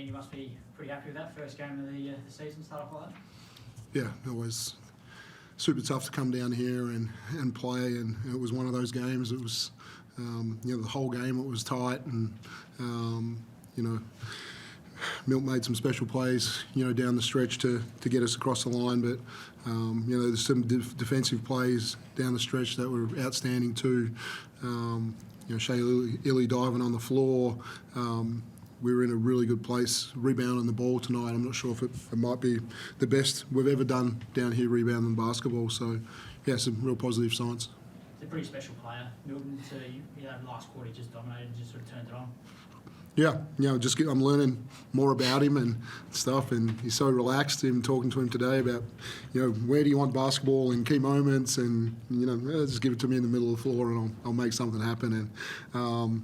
17, you must be pretty happy with that first game of the season, start off like that? Yeah, always super tough to come down here and play, and it was one of those games. It was, the whole game it was tight, and Milt made some special plays, down the stretch to get us across the line. But there's some defensive plays down the stretch that were outstanding too. Shea Illy diving on the floor. We were in a really good place rebounding the ball tonight. I'm not sure if it might be the best we've ever done down here rebounding basketball. So, yeah, some real positive signs. He's a pretty special player, Milton. Last quarter he just dominated and just sort of turned it on. Yeah, I'm learning more about him and stuff, and he's so relaxed. Even talking to him today about, where do you want basketball in key moments, and just give it to me in the middle of the floor, and I'll make something happen. And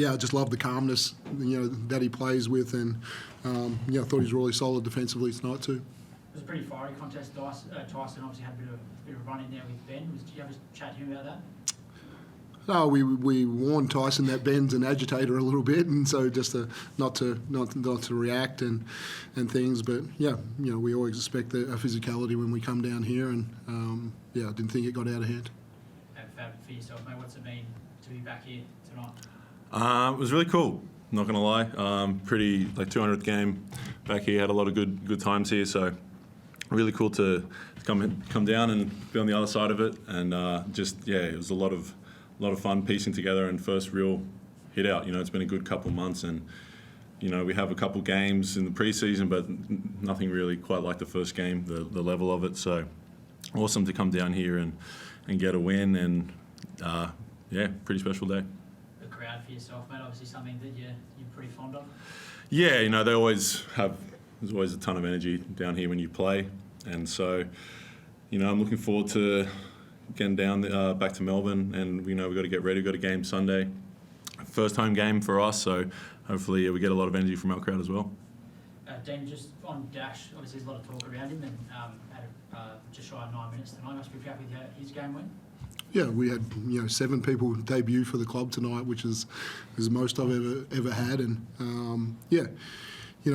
I just love the calmness, that he plays with, and I thought he was really solid defensively tonight too. It was a pretty fiery contest. Tyson obviously had a bit of a run in there with Ben. Did you ever chat to him about that? No, we warned Tyson that Ben's an agitator a little bit, and so just not to react and things. But we always expect a physicality when we come down here, and I didn't think it got out of hand. And Fab, for yourself, mate, what's it mean to be back here tonight? It was really cool. Not gonna lie, pretty 200th game back here. Had a lot of good times here, so really cool to come down and be on the other side of it. And it was a lot of fun piecing together and first real hit out. It's been a good couple months, and we have a couple games in the preseason, but nothing really quite like the first game, the level of it. So awesome to come down here and get a win, and pretty special day. The crowd for yourself, mate, obviously something that you're pretty fond of. Yeah, there's always a ton of energy down here when you play, and so I'm looking forward to getting down back to Melbourne, and we've got to get ready. We've got a game Sunday, first home game for us, so hopefully we get a lot of energy from our crowd as well. Dean, just on Dash, obviously there's a lot of talk around him, and had just shy of 9 minutes tonight. Must be happy with his game went. Yeah, we had 7 people debut for the club tonight, which is the most I've ever had, and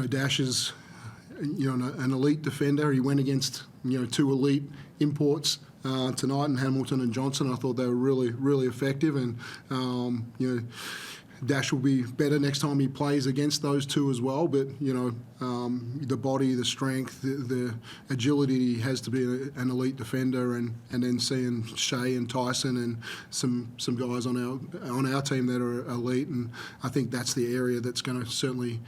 Dash is an elite defender. He went against 2 elite imports tonight in Hamilton and Johnson. I thought they were really, really effective, and Dash will be better next time he plays against those 2 as well. But the body, the strength, the agility he has to be an elite defender, and then seeing Shea and Tyson and some guys on our team that are elite, and I think that's the area that's going to certainly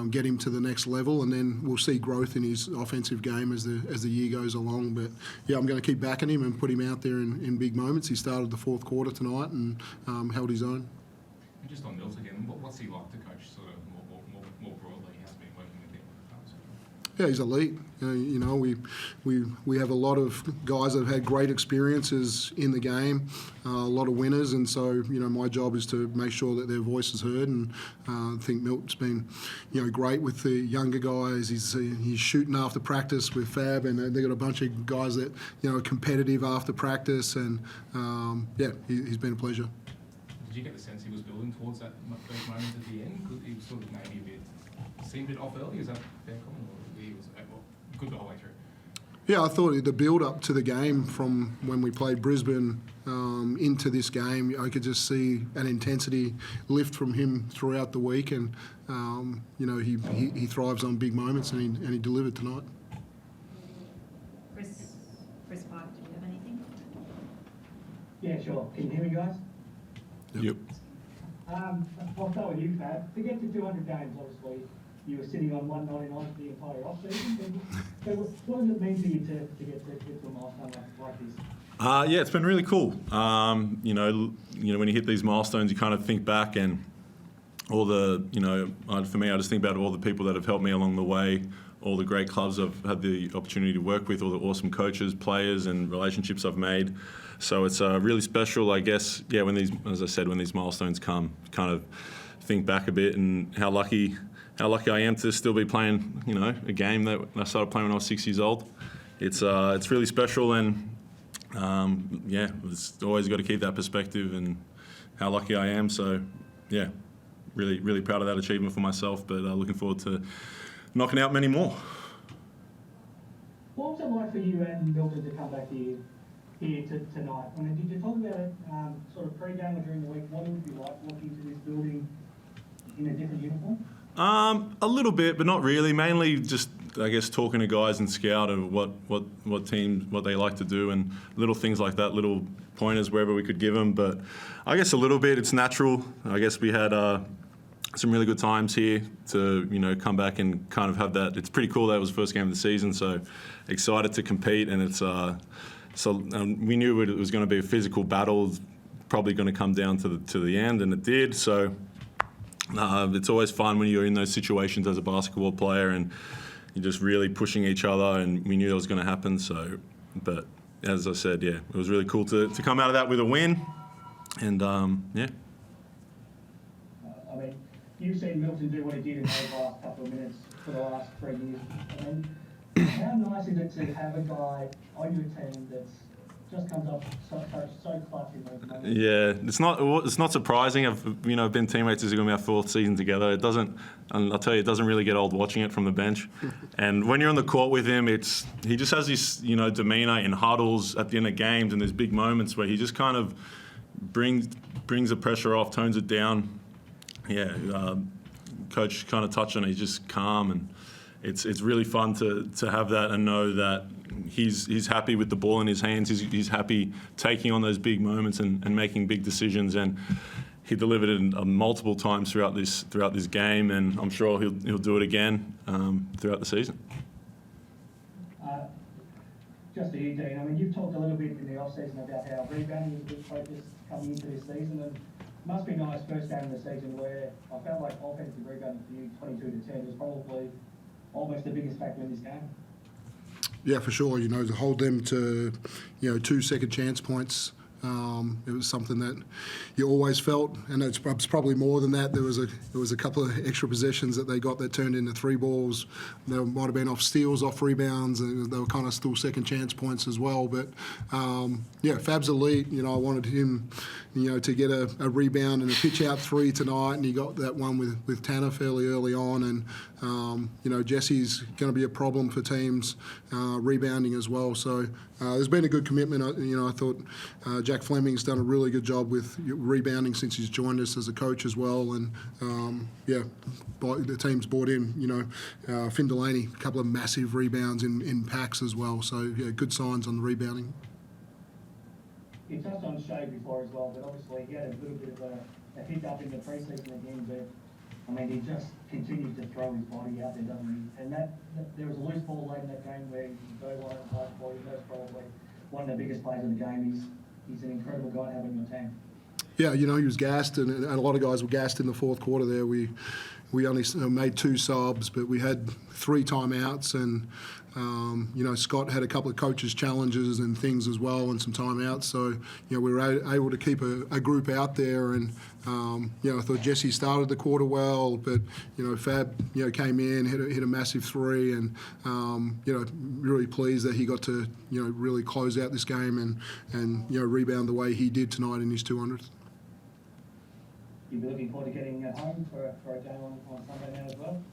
get him to the next level, and then we'll see growth in his offensive game as the year goes along. But I'm going to keep backing him and put him out there in big moments. He started the fourth quarter tonight and held his own. Just on Milt again, what's he like to coach sort of more broadly? He has been working with him. Yeah, he's elite. We have a lot of guys that have had great experiences in the game, a lot of winners, and so my job is to make sure that their voice is heard. And I think Milt's been great with the younger guys. He's shooting after practice with Fab, and they've got a bunch of guys that are competitive after practice, and he's been a pleasure. Did you get the sense he was building towards that first moment at the end? He was sort of maybe seemed a bit off early. Is that fair comment, or he was good the whole way through? Yeah, I thought the build-up to the game from when we played Brisbane into this game, I could just see an intensity lift from him throughout the week, and he thrives on big moments, and he delivered tonight. Chris Pike, do you have anything? Yeah, sure. Can you hear me, guys? Yep. I'll start with you, Fab. To get to 200 games, obviously, you were sitting on 199 for the entire off-season. So what does it mean for you to get to a milestone like this? It's been really cool. When you hit these milestones, you kind of think back, and all the, for me, I just think about all the people that have helped me along the way, all the great clubs I've had the opportunity to work with, all the awesome coaches, players, and relationships I've made. So it's really special, I guess. Yeah, when these milestones come, kind of think back a bit, and how lucky I am to still be playing, a game that I started playing when I was 6 years old. It's really special, and it's always got to keep that perspective and how lucky I am. So, yeah, really proud of that achievement for myself, but looking forward to knocking out many more. What was it like for you and Milton to come back here tonight? I mean, did you talk about it sort of pre-game or during the week? What it would be like walking into this building in a different uniform? A little bit, but not really. Mainly just, I guess, talking to guys in scout of what teams, what they like to do, and little things like that, little pointers wherever we could give them. But I guess a little bit, it's natural. I guess we had some really good times here to come back and kind of have that. It's pretty cool that it was the first game of the season, so excited to compete. And it's we knew it was going to be a physical battle, probably going to come down to the end, and it did. So. It's always fun when you're in those situations as a basketball player and you're just really pushing each other, and we knew that was going to happen. So, but as I said, yeah, it was really cool to come out of that with a win, and yeah. I mean, you've seen Milton do what he did in those last couple of minutes for the last 3 years. I mean, how nice is it to have a guy on your team that's just comes up so clutch in those moments? Yeah, it's not surprising. I've been teammates. This is going to be our 4th season together. It doesn't, and I'll tell you, it doesn't really get old watching it from the bench. And when you're on the court with him, he just has this demeanour in huddles at the end of games, and there's big moments where he just kind of brings the pressure off, tones it down. Yeah, coach kind of touched on it. He's just calm, and it's really fun to have that and know that he's happy with the ball in his hands. He's happy taking on those big moments and making big decisions. And he delivered it multiple times throughout this game, and I'm sure he'll do it again throughout the season. Just to you, Dean, I mean, you've talked a little bit in the off-season about how rebounding is a big focus coming into this season, and it must be nice first game of the season where I felt like offensive rebounding for you, 22-10, was probably almost the biggest factor in this game. Yeah, for sure. To hold them to 2 second chance points. It was something that you always felt, and it's probably more than that. There was a couple of extra possessions that they got that turned into 3 balls. They might have been off steals, off rebounds, and they were kind of still second chance points as well. But yeah, Fab's elite. I wanted him, to get a rebound and a pitch out 3 tonight, and he got that one with Tanner fairly early on. And Jesse's going to be a problem for teams rebounding as well. So there's been a good commitment. I thought Jack Fleming's done a really good job with rebounding since he's joined us as a coach as well. And yeah, the team's brought in, Finn Delaney, a couple of massive rebounds in packs as well. So yeah, good signs on the rebounding. You touched on Shea before as well, but obviously he had a little bit of a hiccup in the pre-season again, but I mean, he just continues to throw his body out there, doesn't he? And there was a loose ball late in that game where he very well and played for you. That's probably one of the biggest players in the game. He's an incredible guy to have in your team. Yeah, he was gassed, and a lot of guys were gassed in the 4th quarter there. We only made 2 subs, but we had 3 timeouts, and Scott had a couple of coaches' challenges and things as well, and some timeouts. So we were able to keep a group out there, and I thought Jesse started the quarter well, but Fab came in, hit a massive 3, and really pleased that he got to really close out this game and rebound the way he did tonight in his 200th. You'll be looking forward to getting home for a game on Sunday now as well?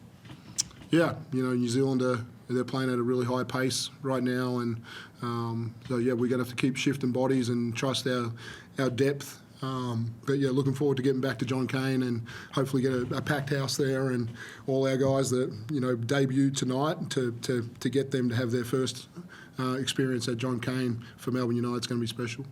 Yeah, New Zealand they're playing at a really high pace right now, and so yeah, we're going to have to keep shifting bodies and trust our depth. But yeah, looking forward to getting back to John Cain and hopefully get a packed house there, and all our guys that debuted tonight to get them to have their first experience at John Cain for Melbourne United is going to be special.